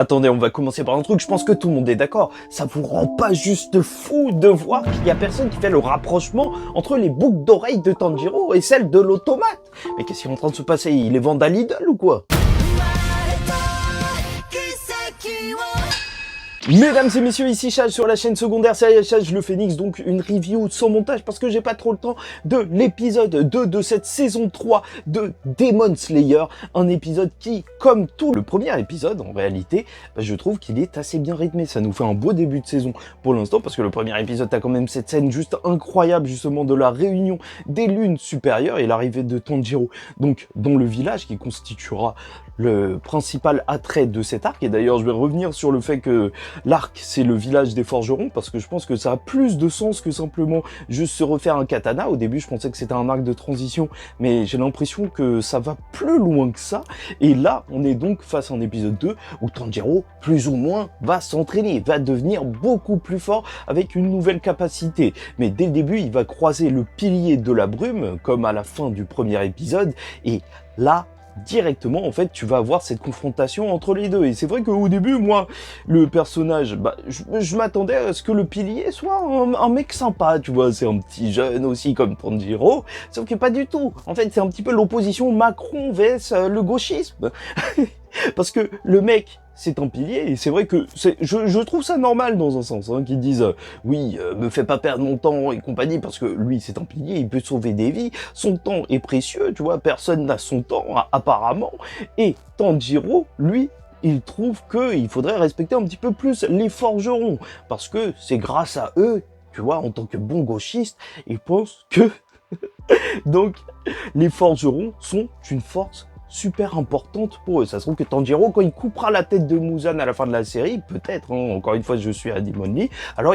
Attendez, on va commencer par un truc, je pense que tout le monde est d'accord. Ça vous rend pas juste fou de voir qu'il y a personne qui fait le rapprochement entre les boucles d'oreilles de Tanjiro et celles de l'automate? Mais qu'est-ce qui est en train de se passer? Il est vendu à Lidl ou quoi? Mesdames et messieurs, ici Chad sur la chaîne secondaire Serial Chad, le Phénix, donc une review sans montage parce que j'ai pas trop le temps de l'épisode 2 de cette saison 3 de Demon Slayer, un épisode qui, comme tout le premier épisode en réalité, je trouve qu'il est assez bien rythmé. Ça nous fait un beau début de saison pour l'instant parce que le premier épisode t'as quand même cette scène juste incroyable justement de la réunion des lunes supérieures et l'arrivée de Tanjiro donc dans le village qui constituera le principal attrait de cet arc. Et d'ailleurs je vais revenir sur le fait que l'arc c'est le village des forgerons parce que je pense que ça a plus de sens que simplement juste se refaire un katana. Au début je pensais que c'était un arc de transition mais j'ai l'impression que ça va plus loin que ça. Et là on est donc face à un épisode 2 où Tanjiro plus ou moins va s'entraîner, va devenir beaucoup plus fort avec une nouvelle capacité. Mais dès le début il va croiser le pilier de la brume comme à la fin du premier épisode et là directement en fait tu vas avoir cette confrontation entre les deux. Et c'est vrai qu'au début moi le personnage je m'attendais à ce que le pilier soit un mec sympa, tu vois, c'est un petit jeune aussi comme Tanjiro, sauf que pas du tout. En fait c'est un petit peu l'opposition Macron vs le gauchisme parce que le mec c'est un pilier, et c'est vrai que je trouve ça normal dans un sens, hein, qu'ils disent oui, me fais pas perdre mon temps et compagnie, parce que lui c'est un pilier, il peut sauver des vies, son temps est précieux, tu vois, personne n'a son temps apparemment, et Tanjiro, lui, il trouve qu'il faudrait respecter un petit peu plus les forgerons, parce que c'est grâce à eux, tu vois, en tant que bon gauchiste, il pense que donc les forgerons sont une force super importante pour eux. Ça se trouve que Tanjiro, quand il coupera la tête de Muzan à la fin de la série, peut-être, hein, encore une fois je suis à Demon Lee, alors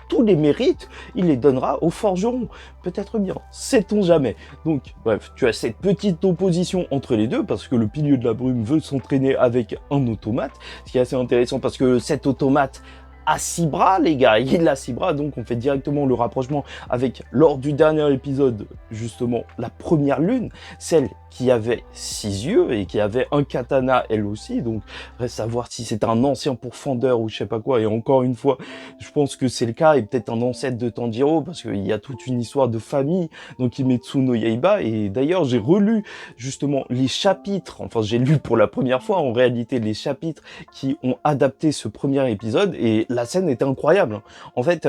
tous les mérites, il les donnera aux forgerons. Peut-être bien, sait-on jamais. Donc bref, tu as cette petite opposition entre les deux, parce que le pilier de la brume veut s'entraîner avec un automate, ce qui est assez intéressant parce que cet automate à 6 bras, les gars, il a 6 bras, donc on fait directement le rapprochement avec, lors du dernier épisode, justement, la première lune, celle qui avait 6 yeux et qui avait un katana elle aussi, donc reste à voir si c'est un ancien pourfendeur ou je sais pas quoi. Et encore une fois, je pense que c'est le cas, et peut-être un ancêtre de Tanjiro, parce qu'il y a toute une histoire de famille, donc Kimetsu no Yaiba. Et d'ailleurs j'ai relu justement les chapitres, enfin j'ai lu pour la première fois en réalité les chapitres qui ont adapté ce premier épisode, et la scène était incroyable. En fait,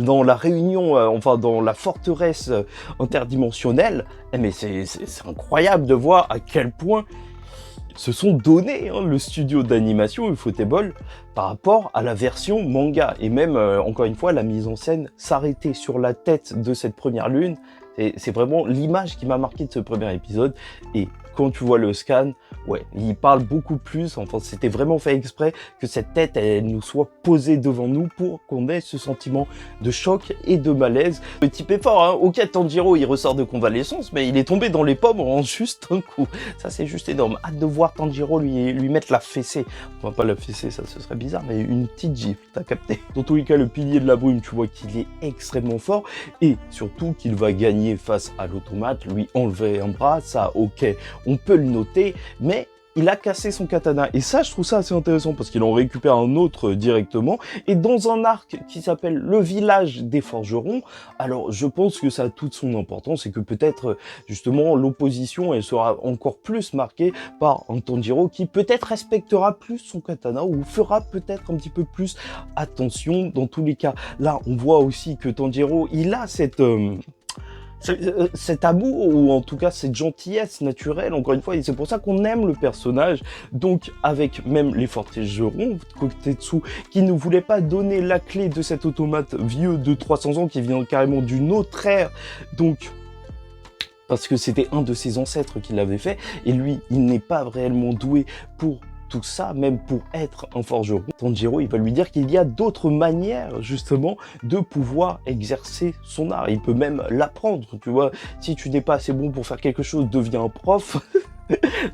dans la réunion, enfin dans la forteresse interdimensionnelle, mais c'est incroyable de voir à quel point se sont donnés, hein, le studio d'animation Ufotable par rapport à la version manga. Et même, encore une fois, la mise en scène s'arrêter sur la tête de cette première lune. C'est vraiment l'image qui m'a marqué de ce premier épisode. Et quand tu vois le scan, ouais, il parle beaucoup plus, enfin c'était vraiment fait exprès que cette tête elle nous soit posée devant nous pour qu'on ait ce sentiment de choc et de malaise. Le type est fort, hein. Ok, Tanjiro il ressort de convalescence, mais il est tombé dans les pommes en juste un coup. Ça c'est juste énorme. Hâte de voir Tanjiro lui mettre la fessée. Enfin pas la fessée, ça ce serait bizarre, mais une petite gifle, t'as capté. Dans tous les cas, le pilier de la brume, tu vois qu'il est extrêmement fort, et surtout qu'il va gagner face à l'automate, lui enlever un bras, ça ok, on peut le noter, mais il a cassé son katana. Et ça, je trouve ça assez intéressant parce qu'il en récupère un autre directement. Et dans un arc qui s'appelle le village des forgerons, alors je pense que ça a toute son importance et que peut-être justement l'opposition elle sera encore plus marquée par un Tanjiro qui peut-être respectera plus son katana ou fera peut-être un petit peu plus attention. Dans tous les cas, là on voit aussi que Tanjiro il a cet amour, ou en tout cas cette gentillesse naturelle, encore une fois, et c'est pour ça qu'on aime le personnage. Donc avec même les forgerons, Kotetsu, qui ne voulait pas donner la clé de cet automate vieux de 300 ans, qui vient carrément d'une autre ère, donc parce que c'était un de ses ancêtres qui l'avait fait, et lui, il n'est pas réellement doué pour tout ça, même pour être un forgeron. Tanjiro, il va lui dire qu'il y a d'autres manières, justement, de pouvoir exercer son art. Il peut même l'apprendre, tu vois. Si tu n'es pas assez bon pour faire quelque chose, deviens un prof.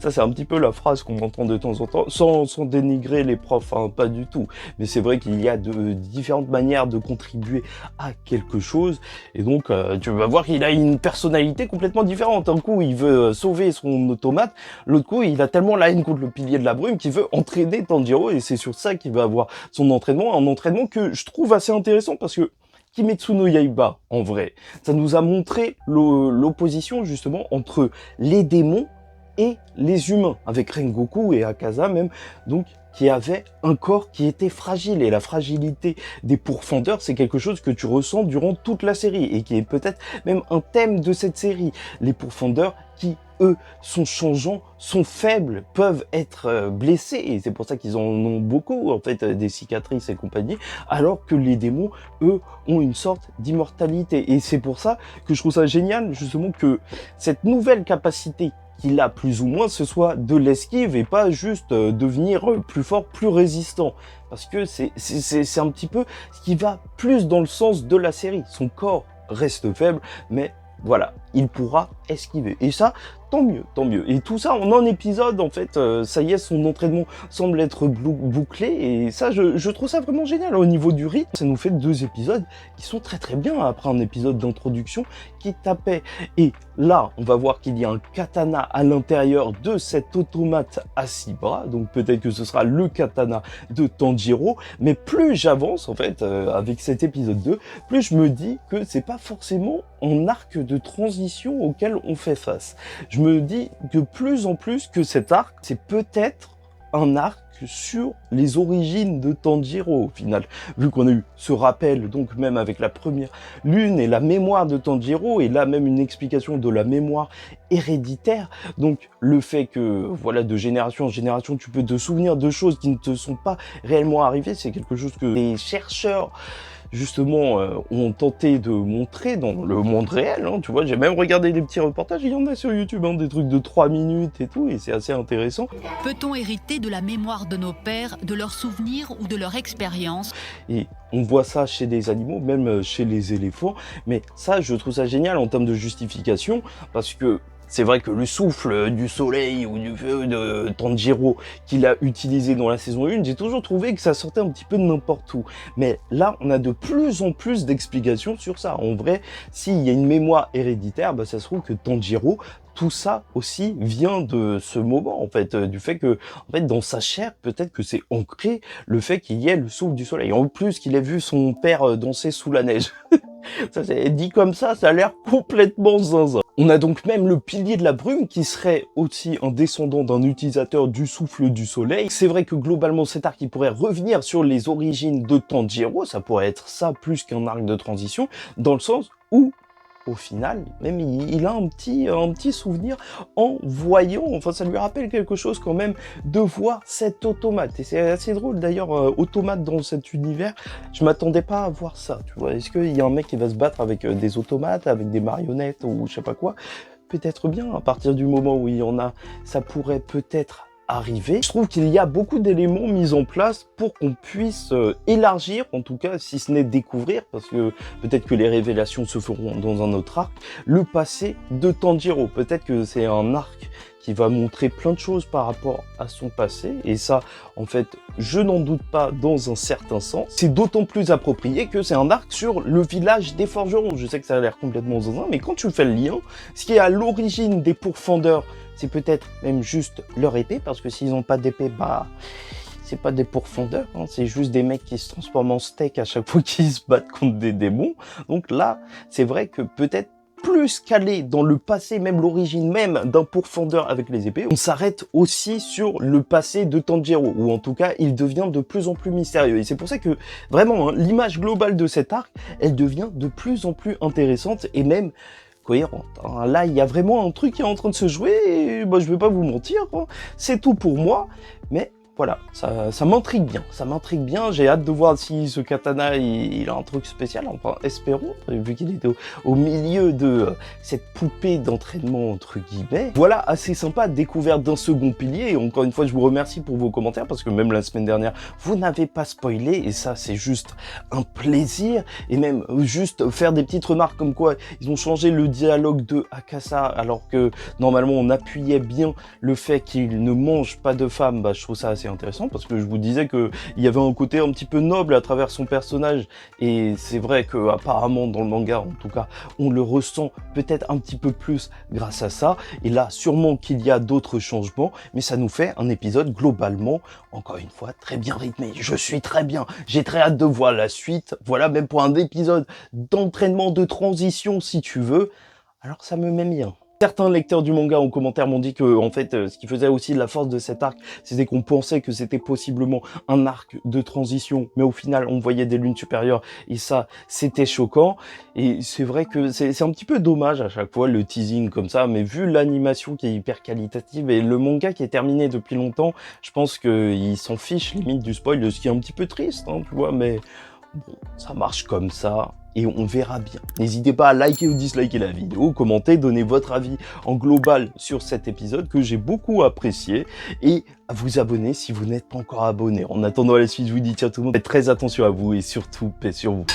Ça, c'est un petit peu la phrase qu'on entend de temps en temps, sans dénigrer les profs, hein, pas du tout. Mais c'est vrai qu'il y a de différentes manières de contribuer à quelque chose. Et donc, tu vas voir qu'il a une personnalité complètement différente. Un coup, il veut sauver son automate. L'autre coup, il a tellement la haine contre le pilier de la brume qu'il veut entraîner Tanjiro. Et c'est sur ça qu'il va avoir son entraînement. Un entraînement que je trouve assez intéressant parce que Kimetsu no Yaiba, en vrai, ça nous a montré l'opposition justement entre les démons et les humains, avec Rengoku et Akaza même, donc qui avaient un corps qui était fragile. Et la fragilité des pourfendeurs, c'est quelque chose que tu ressens durant toute la série, et qui est peut-être même un thème de cette série. Les pourfendeurs qui, eux, sont changeants, sont faibles, peuvent être blessés, et c'est pour ça qu'ils en ont beaucoup, en fait, des cicatrices et compagnie, alors que les démons, eux, ont une sorte d'immortalité. Et c'est pour ça que je trouve ça génial, justement, que cette nouvelle capacité qu'il a plus ou moins, ce soit de l'esquive et pas juste devenir plus fort, plus résistant. Parce que c'est un petit peu ce qui va plus dans le sens de la série. Son corps reste faible, mais voilà, il pourra esquiver. Et ça, tant mieux, tant mieux. Et tout ça en un épisode, en fait, ça y est, son entraînement semble être bouclé. Et ça, je trouve ça vraiment génial. Au niveau du rythme, ça nous fait 2 épisodes qui sont très très bien après un épisode d'introduction qui tapait. Et là, on va voir qu'il y a un katana à l'intérieur de cet automate à 6 bras. Donc peut-être que ce sera le katana de Tanjiro. Mais plus j'avance, en fait, avec cet épisode 2, plus je me dis que c'est pas forcément un arc de transition auquel on fait face. Je me dis de plus en plus que cet arc, c'est peut-être un arc sur les origines de Tanjiro au final, vu qu'on a eu ce rappel, donc même avec la première lune et la mémoire de Tanjiro, et là même une explication de la mémoire héréditaire, donc le fait que, voilà, de génération en génération, tu peux te souvenir de choses qui ne te sont pas réellement arrivées, c'est quelque chose que les chercheurs justement ont tenté de montrer dans le monde réel, hein, tu vois, j'ai même regardé des petits reportages, il y en a sur YouTube, hein, des trucs de 3 minutes et tout, et c'est assez intéressant. Peut-on hériter de la mémoire de nos pères, de leurs souvenirs ou de leur expérience? Et on voit ça chez des animaux, même chez les éléphants, mais ça, je trouve ça génial en termes de justification, parce que c'est vrai que le souffle du soleil ou du feu de Tanjiro qu'il a utilisé dans la saison 1, j'ai toujours trouvé que ça sortait un petit peu de n'importe où. Mais là, on a de plus en plus d'explications sur ça. En vrai, s'il y a une mémoire héréditaire, bah, ça se trouve que Tanjiro, tout ça aussi vient de ce moment, en fait, du fait que, en fait, dans sa chair, peut-être que c'est ancré le fait qu'il y ait le souffle du soleil. En plus, qu'il ait vu son père danser sous la neige. Ça, c'est dit comme ça a l'air complètement zinzin. On a donc même le pilier de la brume qui serait aussi un descendant d'un utilisateur du souffle du soleil. C'est vrai que globalement cet arc il pourrait revenir sur les origines de Tanjiro, ça pourrait être ça plus qu'un arc de transition, dans le sens où au final, même il a un petit souvenir en voyant, enfin ça lui rappelle quelque chose quand même de voir cet automate. Et c'est assez drôle d'ailleurs, automate dans cet univers, je m'attendais pas à voir ça, tu vois. Est-ce qu'il y a un mec qui va se battre avec des automates, avec des marionnettes ou je sais pas quoi? Peut-être bien, à partir du moment où il y en a, ça pourrait peut-être arriver. Je trouve qu'il y a beaucoup d'éléments mis en place pour qu'on puisse élargir, en tout cas, si ce n'est découvrir, parce que peut-être que les révélations se feront dans un autre arc, le passé de Tanjiro. Peut-être que c'est un arc qui va montrer plein de choses par rapport à son passé, et ça, en fait, je n'en doute pas dans un certain sens. C'est d'autant plus approprié que c'est un arc sur le village des forgerons. Je sais que ça a l'air complètement zinzin, mais quand tu fais le lien, ce qui est à l'origine des pourfendeurs, c'est peut-être même juste leur épée, parce que s'ils n'ont pas d'épée, bah, c'est pas des pourfendeurs, hein, c'est juste des mecs qui se transforment en steak à chaque fois qu'ils se battent contre des démons. Donc là, c'est vrai que peut-être plus calé dans le passé, même l'origine même d'un pourfendeur avec les épées, on s'arrête aussi sur le passé de Tanjiro, ou en tout cas, il devient de plus en plus mystérieux. Et c'est pour ça que, vraiment, hein, l'image globale de cet arc, elle devient de plus en plus intéressante, et même cohérente. Hein. Là, il y a vraiment un truc qui est en train de se jouer, et bah, je vais pas vous mentir, hein, c'est tout pour moi, mais voilà, ça m'intrigue bien, j'ai hâte de voir si ce katana, il a un truc spécial, enfin, espérons, vu qu'il était au milieu de cette poupée d'entraînement, entre guillemets. Voilà, assez sympa, découverte d'un second pilier, et encore une fois, je vous remercie pour vos commentaires, parce que même la semaine dernière, vous n'avez pas spoilé, et ça, c'est juste un plaisir, et même juste faire des petites remarques comme quoi, ils ont changé le dialogue de Akasa, alors que, normalement, on appuyait bien le fait qu'il ne mange pas de femmes. Bah, je trouve ça assez intéressant parce que je vous disais que il y avait un côté un petit peu noble à travers son personnage, et c'est vrai que apparemment dans le manga en tout cas on le ressent peut-être un petit peu plus grâce à ça, et là sûrement qu'il y a d'autres changements, mais ça nous fait un épisode globalement encore une fois très bien rythmé. Je suis très bien, j'ai très hâte de voir la suite, voilà, même pour un épisode d'entraînement, de transition si tu veux, alors ça me met bien. Certains lecteurs du manga en commentaire m'ont dit que, en fait, ce qui faisait aussi la force de cet arc, c'était qu'on pensait que c'était possiblement un arc de transition, mais au final, on voyait des lunes supérieures, et ça, c'était choquant. Et c'est vrai que c'est un petit peu dommage à chaque fois, le teasing comme ça, mais vu l'animation qui est hyper qualitative, et le manga qui est terminé depuis longtemps, je pense qu'il s'en fiche limite du spoil, ce qui est un petit peu triste, hein, tu vois, mais bon, ça marche comme ça. Et on verra bien. N'hésitez pas à liker ou disliker la vidéo, commenter, donner votre avis en global sur cet épisode que j'ai beaucoup apprécié, et à vous abonner si vous n'êtes pas encore abonné. En attendant la suite, je vous dis ciao tout le monde, faites très attention à vous et surtout paix sur vous.